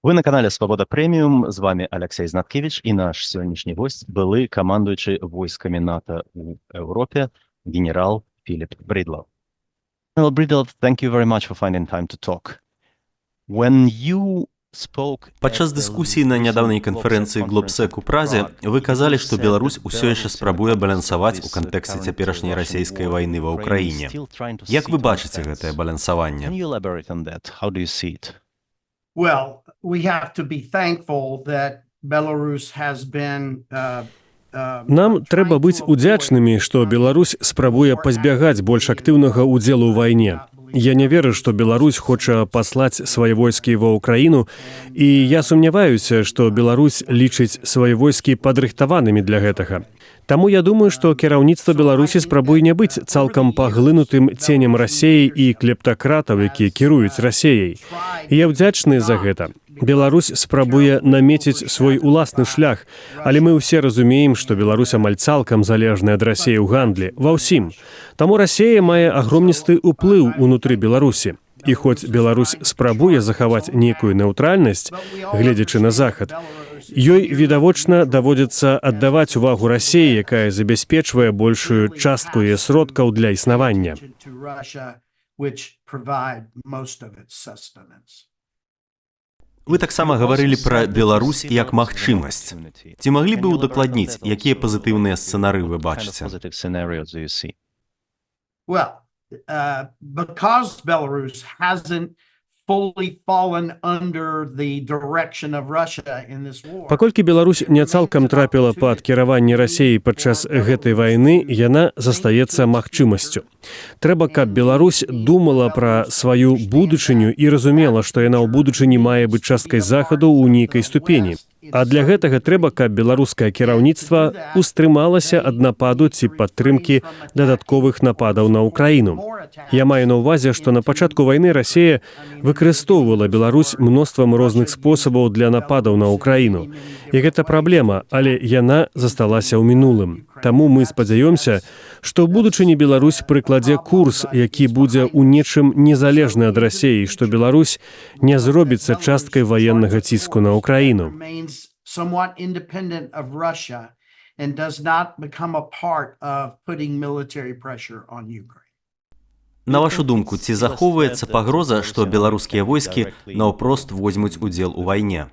Вы на канале Свабода Прэміум, з вами Алексей Знаткевич і наш сённяшні гость былы камандуючы войскамі НАТО ў Еўропе генерал Філіп Брыдлаў. General Brydlov, thank you very much for finding time to talk. When you spoke Падчас дыскусіі на нядаўняй канферэнцыі Глобсек у Празе вы казалі, што Беларусь усё яшчэ спрабуе балансаваць у кантэксце цяперашняй расійскай вайны ва ўкраіне. Як вы бачыце гэтае балансаванне? Can you elaborate on that? How do you see it? Well, we have to be thankful that Belarus has been Нам трэба быць удзячнымі, што Беларусь спрабуе пазбягаць больш актыўнага ўдзелу ў вайне. Я не веру, што Беларусь хоча паслаць свае войскі ва ўкраіну, і я сумняваюся, што Беларусь лічыць свае войскі падрыхтаванымі для гэтага. Таму я думаю, што кіраўніцтва Беларусі спрабуе не быць цалкам паглынутым ценем Расеі і клептакратаў, якія кіруюць Расеяй. Я ўдзячны за гэта. Беларусь спрабуе намеціць свой уласны шлях, але мы ўсе разумеем, што Беларусь амаль цалкам залежная ад Расеі ў гандлі, ва ўсім. Таму Расея мае агромністы ўплыў унутры Беларусі. І хоць Беларусь спрабуе захаваць нейкую нейтральнасць, гледзячы на захад, ёй відавочна даводзіцца аддаваць увагу Расеі, якая забяспечвае большую частку яе сродкаў для існавання. Вы таксама гаварылі пра Беларусь як магчымасць. Ці маглі бы ўдакладніць, якія пазітыўныя сцэнары вы бачыце? Positive scenarios do you see? Well, because Belarus hasn't fully fallen under the direction of Russia in this war. Паколькі Беларусь не цалкам трапіла пад кіраванне Расеі падчас гэтай вайны, яна застаецца магчымасцю. Трэба, каб Беларусь думала пра сваю будучыню і разумела, што яна ў будучыні мае быць часткай захаду ў нейкай ступені. А для гэтага трэба, каб беларускае кіраўніцтва устрымалася ад нападу ці падтрымкі дадатковых нападаў на ўкраіну. Я маю на ўвазе, што на пачатку вайны Расея выкарыстоўвала Беларусь мноствам розных спосабаў для нападаў на ўкраіну. І гэта праблема, але яна засталася ў мінулым. Таму мы спадзяёмся, што ў будучыні Беларусь прыкладзе курс, які будзе ў нечым незалежны ад Расеі, што Беларусь не зробіцца часткай ваеннага ціску на ўкраіну. Somewhat independent of Russia and does not become a part of putting military pressure on Ukraine. На вашу думку, ці захоўваецца пагроза, што беларускія войскі наўпрост возьмуць удзел у вайне?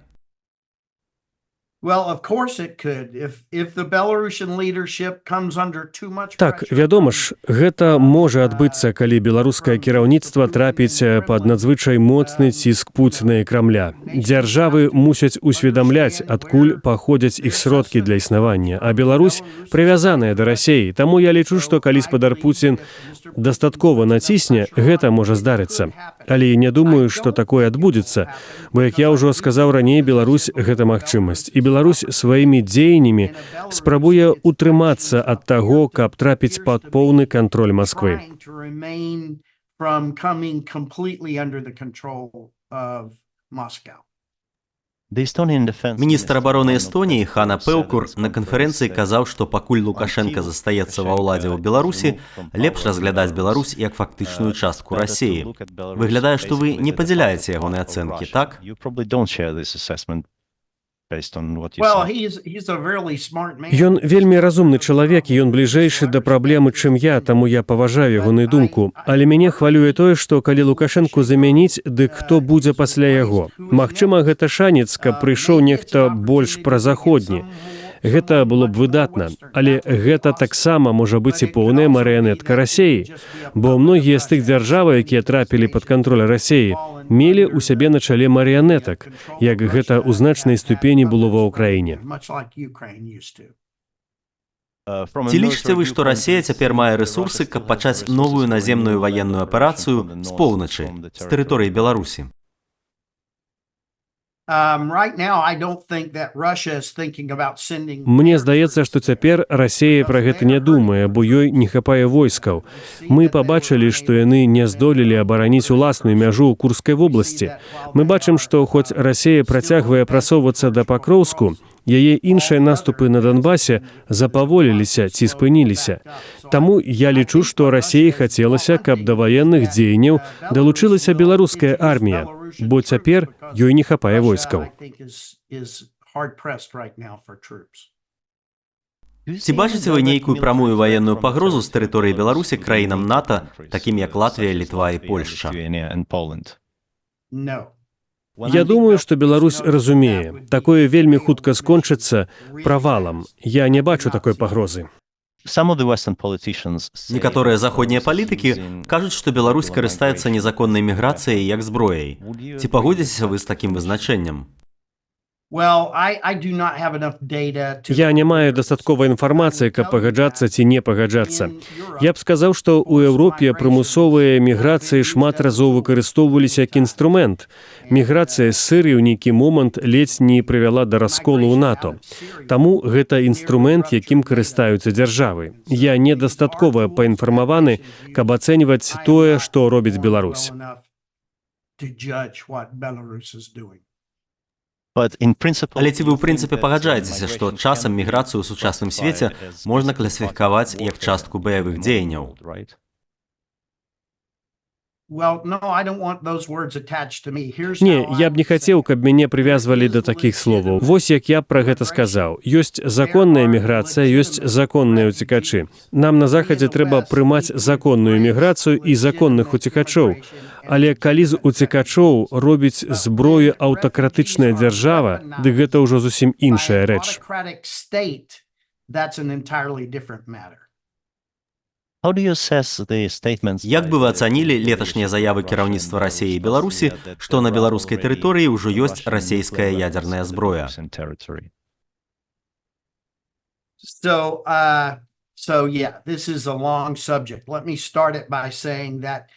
Well, of course it could. If the Belarusian leadership comes under too much Так, pressure. вядома ж, гэта можа адбыцца, калі беларускае кіраўніцтва трапіць пад надзвычай моцны ціск Пуціна і Крамля. Дзяржавы мусяць усведамляць, адкуль паходзяць іх сродкі для існавання, а Беларусь прывязаная да Расеі. Таму я лічу, што калі спадар Пуцін дастаткова націсне, гэта можа здарыцца. Але я не думаю, што такое адбудзецца, бо, як я ўжо сказаў раней, Беларусь – гэта магчымасць. І Беларусь сваімі дзеяннямі спрабуе утрымацца ад таго, каб трапіць пад поўны кантроль Масквы. Trying to remain from coming completely under the control of Moscow. The Estonian defense Міністр абароны Эстоніі Хана Пеўкур на канферэнцыі казаў, што пакуль Лукашенка застаецца ва ўладзе ў Беларусі, лепш разглядаць Беларусь як фактычную частку Расеі. Выглядае, што вы не падзяляеце ягоныя ацэнкі, так? You probably don't share this assessment based on what you Well, say. he's a really smart man. Ён вельмі разумны чалавек, і ён бліжэйшы да праблемы, чым я, таму я паважаю ягоную думку. Але мяне хвалюе тое, што калі Лукашэнку замяніць, дык хто будзе пасля яго? Магчыма, гэта шанец, каб прыйшоў нехта больш празаходні. Гэта было б выдатна, але гэта таксама можа быць і поўная марыянетка Расеі, бо многія з тых дзяржаў, якія трапілі пад кантроль Расеі, мелі ў сябе на чале марыянетак, як гэта ў значнай ступені было ва ўкраіне. Much like Ukraine used to. From a Ці лічыце вы, military што Расея цяпер мае рэсурсы, каб пачаць новую наземную ваенную аперацыю з поўначы, з тэрыторыі Беларусі? Right now, I don't think that Russia is thinking about sending. Мне здаецца, што цяпер Расея пра гэта не думае, бо ёй не хапае войскаў. Мы пабачылі, што яны не здолелі абараніць уласную мяжу ў Курскай вобласці. Мы бачым, што хоць Расея працягвае прасоўвацца да Пакроўску, яе іншыя наступы на Донбасе запаволіліся ці спыніліся. Таму я лічу, што Расеі хацелася, каб да ваенных дзеянняў далучылася беларуская армія. бо цяпер ёй не хапае войскаў. Ці бачыце вы нейкую прамую ваенную пагрозу з тэрыторыі Беларусі краінам НАТО, такім як Латвія, Літва і Польшча? Я думаю, што Беларусь разумее, такое вельмі хутка скончыцца правалам. Я не бачу такой пагрозы. Некаторыя заходнія палітыкі кажуць, што Беларусь карыстаецца незаконнай міграцыяй як зброяй. Ці пагодзіцеся вы з такім вызначэннем? Я не маю дастатковай інфармацыі, каб пагаджацца ці не пагаджацца. Я б сказаў, што ў Еўропе прымусовыя міграцыі шмат разоў выкарыстоўваліся як інструмент. Міграцыя з Сырыі ў нейкі момант ледзь не прывяла да расколу ў НАТО. Таму гэта інструмент, якім карыстаюцца дзяржавы. Я недастаткова паінфармаваны, каб ацэньваць тое, што робіць Беларусь. Але ці вы ў прынцыпе пагаджаецеся, што часам міграцыю ў сучасным свеце можна класіфікаваць як частку баявых дзеянняў? Не, я б не хацеў, каб мяне прывязвалі да такіх словаў. Вось як я пра гэта сказаў. Ёсць законная міграцыя, ёсць законныя ўцекачы. Нам на Захадзе трэба прымаць законную міграцыю і законных уцекачоў. Але калі з уцекачоў робіць зброю аўтакратычная дзяржава, дык гэта ўжо зусім іншая рэч. Як бы вы ацанілі леташнія заявы кіраўніцтва Расіі і Беларусі, што на беларускай тэрыторыі ўжо ёсць расійская ядзерная зброя? So yeah, this is a long subject. Let me start it by saying that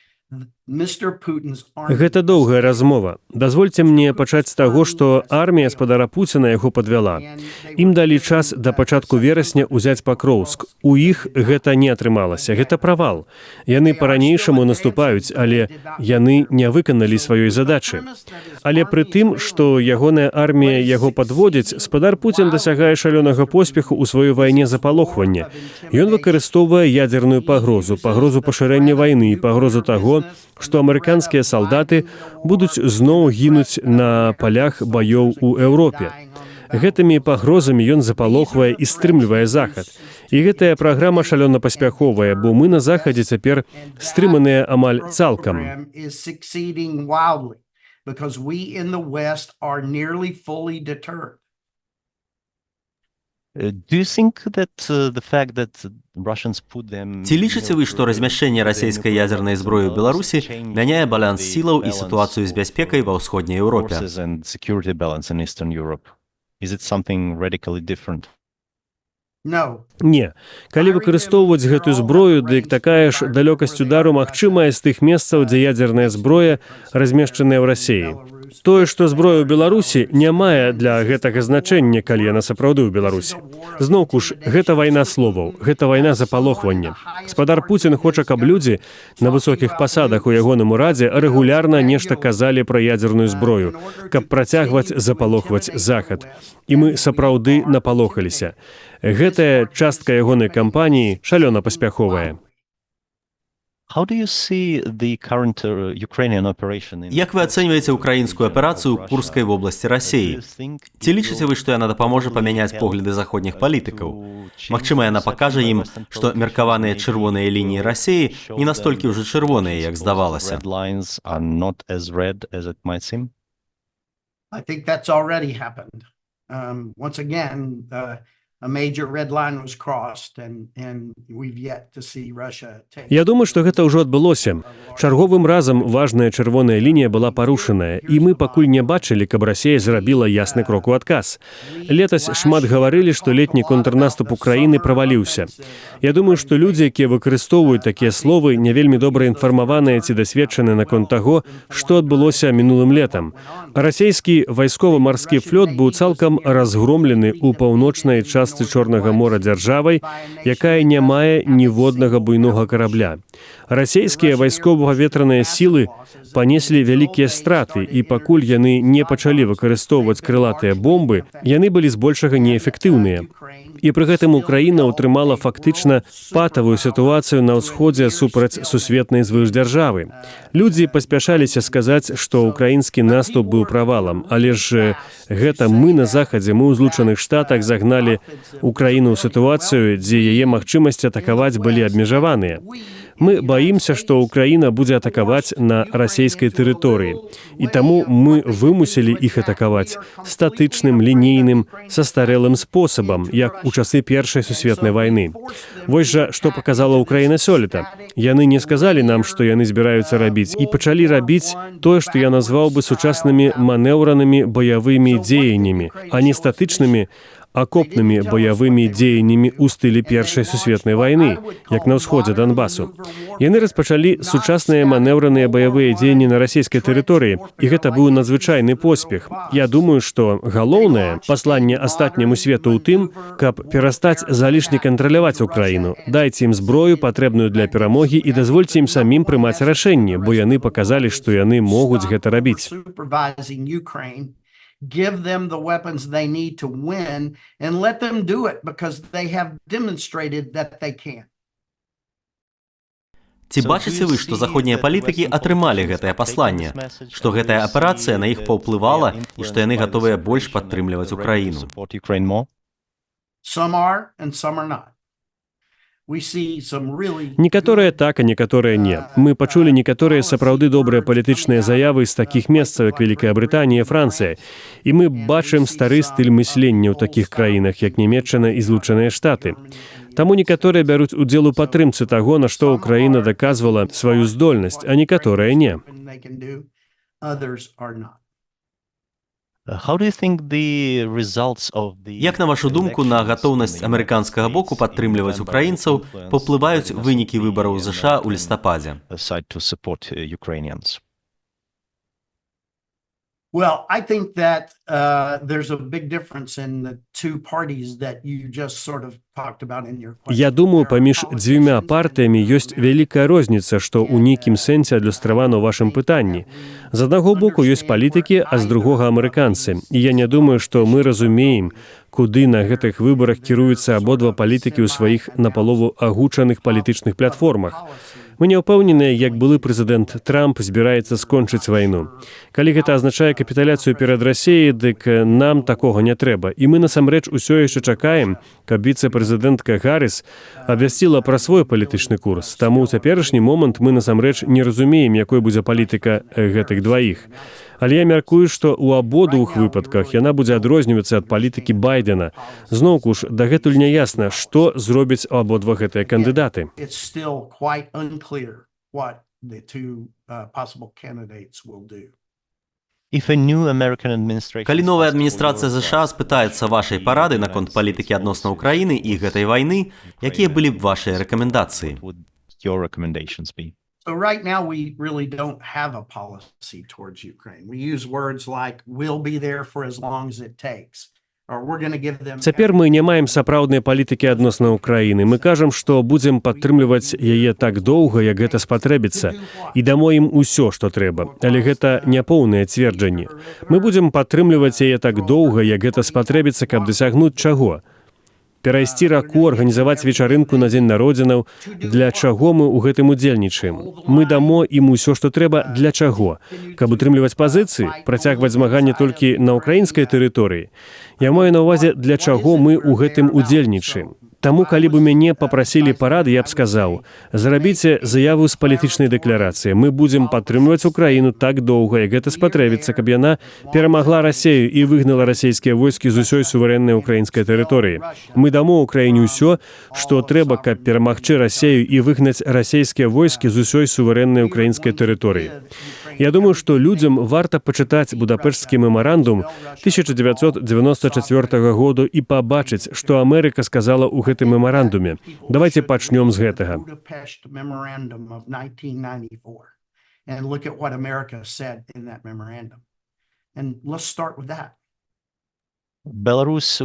Гэта доўгая размова. Дазвольце мне пачаць з таго, што армія спадара Пуціна яго падвяла. Ім далі час да пачатку верасня ўзяць Пакроўск. У іх гэта не атрымалася. Гэта правал. Яны па-ранейшаму наступаюць, але яны не выканалі сваёй задачы. Але пры тым, што ягоная армія яго падводзіць, спадар Пуцін дасягае шалёнага поспеху ў сваёй вайне запалохвання. Ён выкарыстоўвае ядзерную пагрозу, пагрозу пашырэння вайны, пагрозу таго, што амерыканскія салдаты будуць зноў гінуць на палях баёў у Еўропе. Гэтымі пагрозамі ён запалохвае і стрымлівае Захад. І гэтая праграма шалёна паспяховая, бо мы на Захадзе цяпер стрыманыя амаль цалкам. Ці лічыце вы, што размяшчэнне расійскай ядзернай зброі ў Беларусі мяняе баланс сілаў і сітуацыю з бяспекай ва ўсходняй Еўропе? Не. Калі выкарыстоўваць гэтую зброю, дык такая ж далёкасць удару магчымая з тых месцаў, дзе ядзерная зброя размешчаная ў Расіі. Тое, што зброя ў Беларусі, не мае для гэтага значэння, калі яна сапраўды ў Беларусі. Зноўку ж, гэта вайна словаў, гэта вайна запалохвання. Спадар Пуцін хоча, каб людзі на высокіх пасадах у ягоным урадзе рэгулярна нешта казалі пра ядзерную зброю, каб працягваць запалохваць Захад. І мы сапраўды напалохаліся. Гэтая частка ягонай кампаніі шалёна паспяховая. Як вы ацэньваеце ўкраінскую аперацыю ў Курскай вобласці Расіі? Ці лічыце вы, што яна дапаможа памяняць погляды заходніх палітыкаў? Магчыма, яна пакажа ім, што меркаваныя чырвоныя лініі Расіі не настолькі ўжо чырвоныя, як здавалася. Я думаю, што гэта ўжо адбылося. Чарговым разам важная чырвоная лінія была парушаная, і мы пакуль не бачылі, каб Расія зрабіла ясны крок у адказ. Летась шмат гаварылі, што летні контрнаступ Украіны праваліўся. Я думаю, што людзі, якія выкарыстоўваюць такія словы, не вельмі добра інфармаваныя ці дасведчаны наконт таго, што адбылося мінулым летам. Расійскі вайскова-марскі флот быў цалкам разгромлены ў паўночнай частцы Чорнага мора дзяржавай, якая не мае ніводнага буйнога карабля. Расійскія вайскова-паветраныя сілы панеслі вялікія страты, і пакуль яны не пачалі выкарыстоўваць крылатыя бомбы, яны былі збольшага неэфектыўныя. І пры гэтым Украіна ўтрымала фактычна патавую сітуацыю на ўсходзе супраць сусветнай звышдзяржавы. Людзі паспяшаліся сказаць, што ўкраінскі наступ быў правалам, але ж гэта мы на захадзе, мы ў Злучаных Штатах загналі Украіну ў сітуацыю, дзе яе магчымасці атакаваць былі абмежаваныя. Мы баімся, што Украіна будзе атакаваць на расійскай тэрыторыі. І таму мы вымусілі іх атакаваць статычным, лінейным, састарэлым спосабам, як у часы Першай сусветнай вайны. Вось жа, што паказала Украіна сёлета. Яны не сказалі нам, што яны збіраюцца рабіць, і пачалі рабіць тое, што я назваў бы сучаснымі манеўранымі баявымі дзеяннямі, а не статычнымі, акопнымі баявымі дзеяннямі ў стылі Першай сусветнай вайны, як на ўсходзе Донбасу. Яны распачалі сучасныя манеўраныя баявыя дзеянні на расійскай тэрыторыі, і гэта быў надзвычайны поспех. Я думаю, што галоўнае пасланне астатняму свету ў тым, каб перастаць залішне кантраляваць Украіну. Дайце ім зброю, патрэбную для перамогі, і дазвольце ім самім прымаць рашэнні, бо яны паказалі, што яны могуць гэта рабіць. Give them the weapons they need to win and let them do it because they have demonstrated that they can. Ці бачыце вы, што заходнія палітыкі атрымалі гэтае пасланне, што гэтая аперацыя на іх паўплывала і што яны гатовыя больш падтрымліваць Украіну? Some are and some are not. Некаторыя так, а некаторыя не. Мы пачулі некаторыя сапраўды добрыя палітычныя заявы з такіх месцаў, як Вялікая Брытанія, Францыя. І мы бачым стары стыль мыслення ў такіх краінах, як Нямецчына і Злучаныя Штаты. Таму некаторыя бяруць удзел у падтрымцы таго, на што Украіна даказвала сваю здольнасць, а некаторыя не. Як, на вашу думку, на гатоўнасць амерыканскага боку падтрымліваць украінцаў паўплываюць вынікі выбараў ЗША ў лістападзе? Well, I think that there's a big difference in the two parties that you just sort of talked about in your question. Я думаю, паміж дзвюма партыямі ёсць вялікая розніца, што ў нейкім сэнсе адлюстравана ў вашым пытанні. З аднаго боку ёсць палітыкі, а з другога амерыканцы. І я не думаю, што мы разумеем, куды на гэтых выбарах кіруюцца абодва палітыкі ў сваіх напалову агучаных палітычных платформах. Мы не ўпэўненыя, як былы прэзідэнт Трамп збіраецца скончыць вайну. Калі гэта азначае капітуляцыю перад Расіяй, дык нам такога не трэба. І мы насамрэч усё яшчэ чакаем, каб віцэ-прэзідэнтка Гарріс абвясціла пра свой палітычны курс. Таму ў цяперашні момант мы насамрэч не разумеем, якой будзе палітыка гэтых дваіх. Але я мяркую, што ў абодвух выпадках яна будзе адрознівацца ад палітыкі Байдена. Зноўку ж, дагэтуль не ясна, што зробяць абодва гэтыя кандыдаты. Калі новая адміністрацыя ЗША спытаецца вашай парады наконт палітыкі адносна Украіны і гэтай вайны, якія былі б вашыя рэкамендацыі? So right now we really don't have a policy towards Ukraine. We use words like we'll be there for as long as it takes. Цяпер мы не маем сапраўднай палітыкі адносна Украіны. Мы кажам, што будзем падтрымліваць яе так доўга, як гэта спатрэбіцца, і дамо ім усё, што трэба. Але гэта не поўнае цверджанне. Мы будзем падтрымліваць яе так доўга, як гэта спатрэбіцца, каб дасягнуць чаго? Перайсці раку, арганізаваць вечарынку на дзень народзінаў. Для чаго мы ў гэтым удзельнічаем? Мы дамо ім усё, што трэба, для чаго? Каб утрымліваць пазіцыі, працягваць змаганне толькі на ўкраінскай тэрыторыі. Я маю на ўвазе, для чаго мы ў гэтым удзельнічаем. Таму, калі б мяне папрасілі парады, я б сказаў, зрабіце заяву з палітычнай дэкларацыі. Мы будзем падтрымліваць Украіну так доўга, як гэта спатрэбіцца, каб яна перамагла Расію і выгнала расійскія войскі з усёй суверэннай украінскай тэрыторыі. Мы дамо Украіне ўсё, што трэба, каб перамагчы Расію і выгнаць расійскія войскі з усёй суверэннай украінскай тэрыторыі. Я думаю, што людзям варта пачытаць Будапешцкі мемарандум 1994 году і пабачыць, што Амерыка сказала ў гэтым мемарандуме. Давайте пачнём з гэтага. Беларусь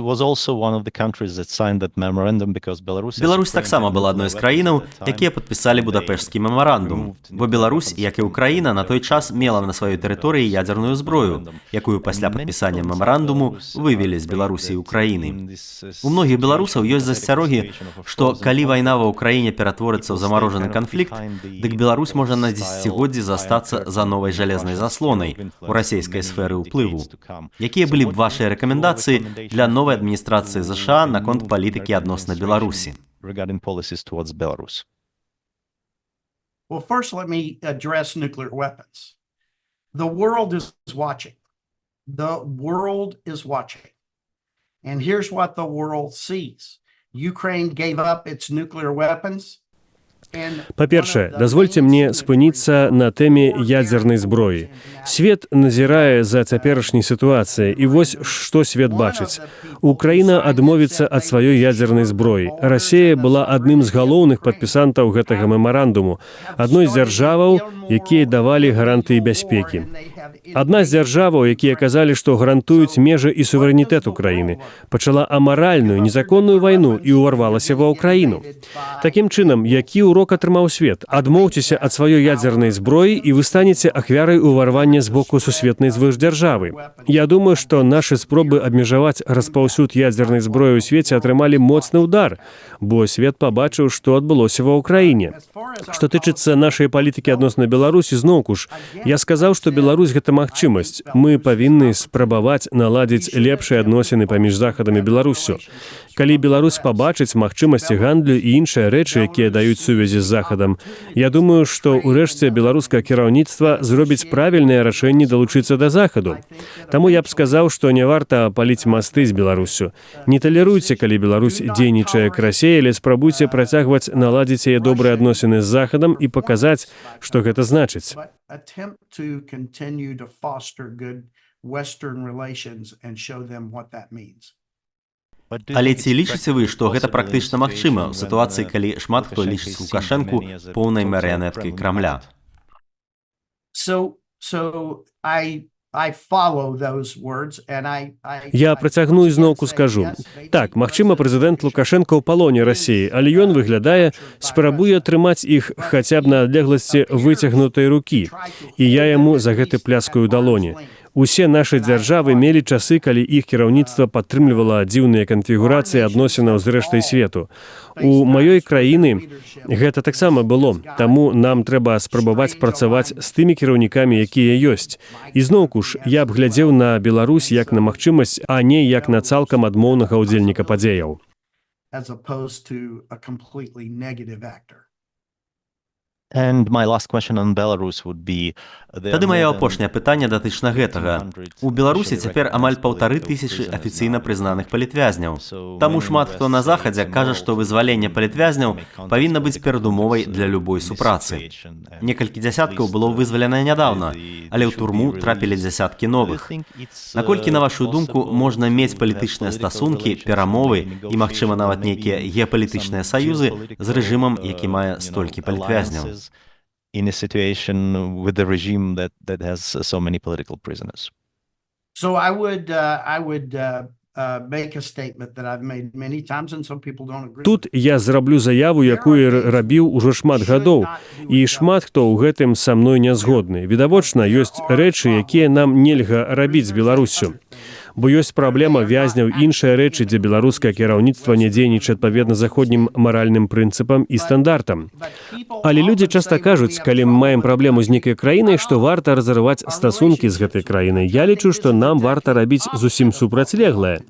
таксама была адной з краінаў, якія падпісалі Будапешскі мемарандум, бо Беларусь, як і Украіна, на той час мела на сваёй тэрыторыі ядзерную зброю, якую пасля падпісання мемарандуму вывелі з Беларусі і Украіны. У многіх беларусаў ёсць засцярогі, што калі вайна ва ўкраіне ператворыцца ў замарожаны канфлікт, дык Беларусь можа на дзесяцігоддзі застацца за новай жалезнай заслонай у расійскай сферы ўплыву. Якія былі б вашыя рэкамендацыі для новой администрации США наконт политики адносна Беларуси? Well, first, let me address nuclear weapons. The world is watching. The world is watching. And here's what the world sees. Ukraine gave up its nuclear weapons. Па-першае, дазвольце мне спыніцца на тэме ядзернай зброі. Свет назірае за цяперашняй сітуацыяй, і вось што свет бачыць. Украіна адмовіцца ад сваёй ядзернай зброі. Расія была адным з галоўных падпісантаў гэтага мемарандуму, адной з дзяржаваў, якія давалі гарантыі бяспекі. Адна з дзяржаваў, якія казалі, што гарантуюць межы і суверэнітэт Украіны, пачала амаральную, незаконную вайну і ўварвалася ва Ўкраіну. Такім чынам, які урок атрымаў свет? Адмоўцеся ад сваёй ядзернай зброі, і вы станеце ахвярай уварвання з боку сусветнай звышдзяржавы. Я думаю, што нашы спробы абмежаваць распаўсюд ядзернай зброі ў свеце атрымалі моцны ўдар, бо свет пабачыў, што адбылося ва Ўкраіне. Што тычыцца нашай палітыкі адносна Беларусі, зноўку ж, я сказаў, што Беларусь гэта магчымасць. Мы павінны спрабаваць наладзіць лепшыя адносіны паміж Захадам і Беларуссю. Калі Беларусь пабачыць магчымасці гандлю і іншыя рэчы, якія даюць сувязі з Захадам, я думаю, што ўрэшце беларускае кіраўніцтва зробіць правільнае рашэнне далучыцца да Захаду. Таму я б сказаў, што не варта паліць масты з Беларуссю. Не талеруйце, калі Беларусь дзейнічае к Расіі, але спрабуйце працягваць наладзіць яе добрыя адносіны з Захадам і паказаць, што гэта значыць. Але ці лічыце вы, што гэта практычна магчыма ў сітуацыі, калі шмат хто лічыць Лукашэнку поўнай марыянеткай Крамля? Я працягну і зноўку скажу. Так, магчыма, прэзідэнт Лукашэнка ў палоне Расіі, але ён выглядае, спрабуе трымаць іх хаця б на адлегласці выцягнутай рукі. І я яму за гэты пляскаю далоні. Усе нашы дзяржавы мелі часы, калі іх кіраўніцтва падтрымлівала дзіўныя канфігурацыі адносінаў з рэштай свету. У маёй краіны гэта таксама было, таму нам трэба спрабаваць працаваць з тымі кіраўнікамі, якія ёсць. І зноўку ж, я б глядзеў на Беларусь як на магчымасць, а не як на цалкам адмоўнага ўдзельніка падзеяў. Тады маё апошняе пытанне датычна гэтага. У Беларусі цяпер амаль 1500 афіцыйна прызнаных палітвязняў. Таму шмат хто на Захадзе кажа, што вызваленне палітвязняў павінна быць перадумовай для любой супрацы. Некалькі дзясяткаў было вызвалена нядаўна, але ў турму трапілі дзясяткі новых. Наколькі, на вашу думку, можна мець палітычныя стасункі, перамовы і, магчыма, нават нейкія геапалітычныя саюзы з рэжымам, які мае столькі палітвязняў? In a situation with the regime that has so many political prisoners. So I would make a statement that I've made many times, and some people don't agree. Тут я зраблю заяву, якую рабіў ужо шмат гадоў, і шмат хто ў гэтым са мной не згодны. Відавочна, ёсць рэчы, якія нам нельга рабіць з Беларуссю. Бо ёсць праблема вязняў, іншыя рэчы, дзе беларускае кіраўніцтва не дзейнічае адпаведна заходнім маральным прынцыпам і стандартам. Але людзі часта кажуць, калі мы маем праблему з нейкай краінай, што варта разрываць стасункі з гэтай краінай. Я лічу, што нам варта рабіць зусім супрацьлеглае.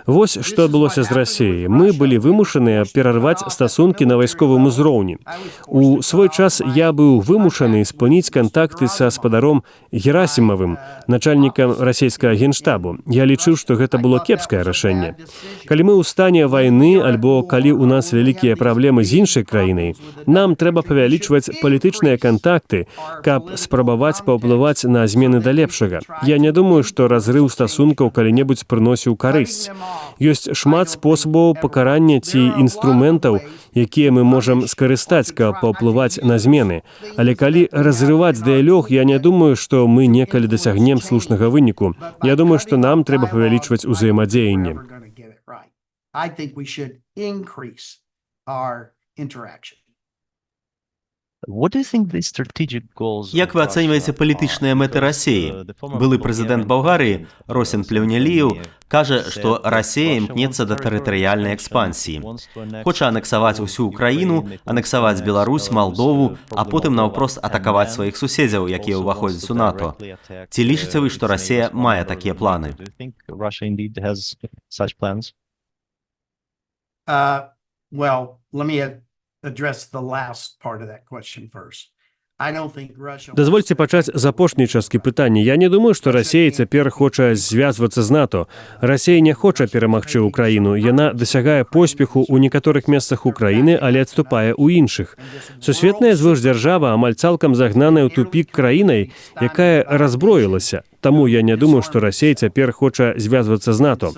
Вось што адбылося з Расіяй. Мы былі вымушаныя перарваць стасункі на вайсковым узроўні. У свой час я быў вымушаны спыніць кантакты са спадаром Герасімавым, начальнікам расійскага генштабу. Я лічыў, што гэта было кепскае рашэнне. Калі мы ў стане вайны, альбо калі ў нас вялікія праблемы з іншай краінай, нам трэба павялічваць палітычныя кантакты, каб спрабаваць паўплываць на змены да лепшага. Я не думаю, што разрыў стасункаў калі-небудзь прыносіў карысць. Ёсць шмат спосабаў пакарання ці інструментаў, якія мы можам скарыстаць, каб паўплываць на змены. Але калі разрываць дыялог, я не думаю, што мы некалі дасягнем слушнага выніку. Я думаю, што нам трэба павялічваць узаемадзеянне. I think we should increase our interaction. Як вы ацэньваеце палітычныя мэты Расіі? Былы прэзідэнт Балгарыі Росін Плеўняліеў кажа, што Расія імкнецца да тэрытарыяльнай экспансіі. Хоча анексаваць усю Украіну, анексаваць Беларусь, Малдову, а потым наўпрост атакаваць сваіх суседзяў, якія ўваходзяць у НАТО. Ці лічыце вы, што Расія мае такія планы? Well, let me address the last part of that question first. I don't think Russia... Дазвольце пачаць з апошняй часткі пытання. Я не думаю, што Расія цяпер хоча звязвацца з НАТО. Расія не хоча перамагчы ўкраіну. Яна дасягае поспеху ў некаторых месцах Украіны, але адступае ў іншых. Сусветная звышдзяржава амаль цалкам загнаная ў тупік краінай, якая разброілася. Таму я не думаю, што Расія цяпер хоча звязвацца з НАТО.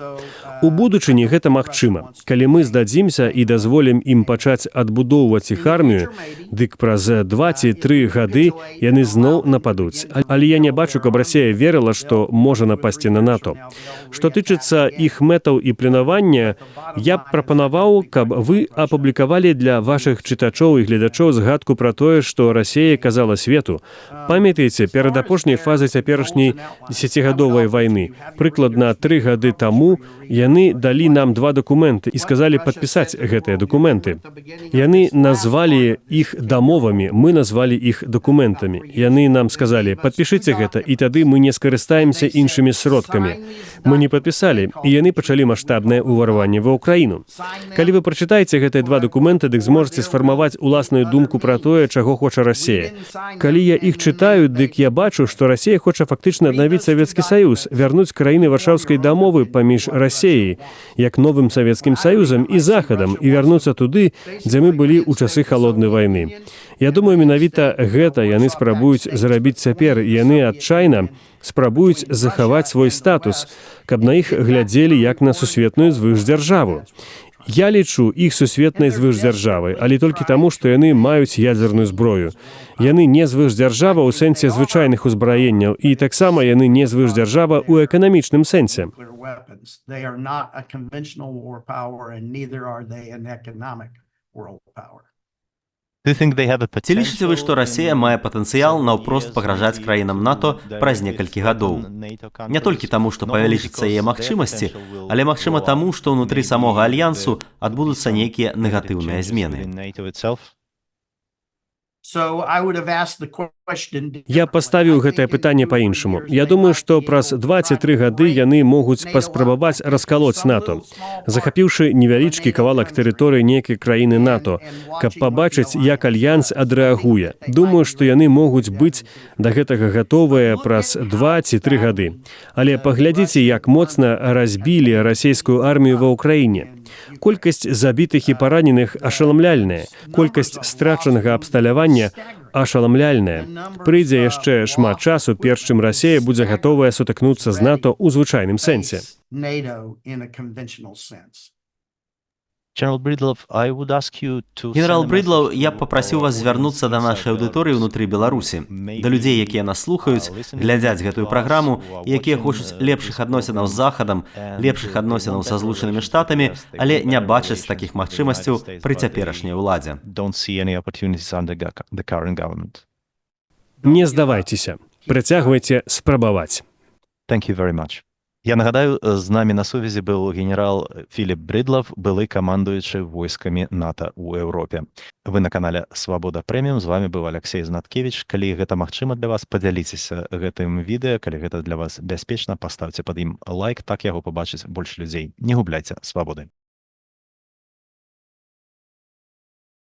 У будучыні гэта магчыма. Калі мы здадзімся і дазволім ім пачаць адбудоўваць іх армію, дык праз 2 ці 3 гады яны зноў нападуць. Але я не бачу, каб Расія верыла, што можа напасці на НАТО. Што тычыцца іх мэтаў і планавання, я б прапанаваў, каб вы апублікавалі для вашых чытачоў і гледачоў згадку пра тое, што Расія казала свету. Памятаеце, перад апошняй фазай цяперашняй 10-гадовай вайны, прыкладна 3 гады таму, яны далі нам 2 дакументы і сказалі падпісаць гэтыя дакументы. Яны назвалі іх дамовамі, мы назвалі іх дакументамі. Яны нам сказалі, падпішыце гэта, і тады мы не скарыстаемся іншымі сродкамі. Мы не падпісалі, і яны пачалі маштабнае ўварванне ва Ўкраіну. Калі вы прачытаеце гэтыя 2 дакументы, дык зможаце сфармаваць уласную думку пра тое, чаго хоча Расія. Калі я іх чытаю, дык я бачу, што Расія хоча фактычна аднавіць Савецкі Саюз, вярнуць краіны Варшаўскай дамовы паміж Расіяй, як новым Савецкім Саюзам і Захадам, і вярнуцца туды, дзе мы былі ў часы халоднай вайны. Я думаю, менавіта гэта яны спрабуюць зрабіць цяпер. Яны адчайна спрабуюць захаваць свой статус, каб на іх глядзелі як на сусветную звышдзяржаву. Я лічу іх сусветнай звышдзяржавай, але толькі таму, што яны маюць ядзерную зброю. Яны не звышдзяржава ў сэнсе звычайных узбраенняў, і таксама яны не звышдзяржава ў эканамічным сэнсе. They are not a conventional war power, and neither are they an economic world power. Ці лічыце вы, што Расія мае патэнцыял наўпрост пагражаць краінам НАТО праз некалькі гадоў? Не толькі таму, што павялічыцца яе магчымасці, але магчыма таму, што ўнутры самога альянсу адбудуцца нейкія негатыўныя змены. Я паставіў гэтае пытанне па-іншаму. Я думаю, што праз 2 ці 3 гады яны могуць паспрабаваць раскалоць НАТО, захапіўшы невялічкі кавалак тэрыторыі нейкай краіны НАТО, каб пабачыць, як альянс адрэагуе. Думаю, што яны могуць быць да гэтага гатовыя праз 2 ці 3 гады. Але паглядзіце, як моцна разбілі расійскую армію ва Ўкраіне. Колькасць забітых і параненых ашаламляльная, колькасць страчанага абсталявання ашаламляльная. Прыйдзе яшчэ шмат часу, перш чым Расія будзе гатовая сутыкнуцца з НАТО ў звычайным сэнсе. Генерал Брыдлаў, я б папрасіў вас звярнуцца да нашай аўдыторыі ўнутры Беларусі, да людзей, якія нас слухаюць, глядзяць гэтую праграму, якія хочуць лепшых адносінаў з Захадам, лепшых адносінаў са Злучанымі Штатамі, але не бачаць такіх магчымасцяў пры цяперашняй уладзе. Не здавайцеся. Працягвайце спрабаваць. Я нагадаю, з намі на сувязі быў генерал Філіп Брыдлаў, былы камандуючы войскамі НАТО ў Еўропе. Вы на канале Свабода Прэміум, з вами быў Алексей Знаткевіч. Калі гэта магчыма для вас, падзяліцеся гэтым відэа, калі гэта для вас бяспечна, паставце пад ім лайк, так яго пабачыць больш людзей. Не губляйце свабоды.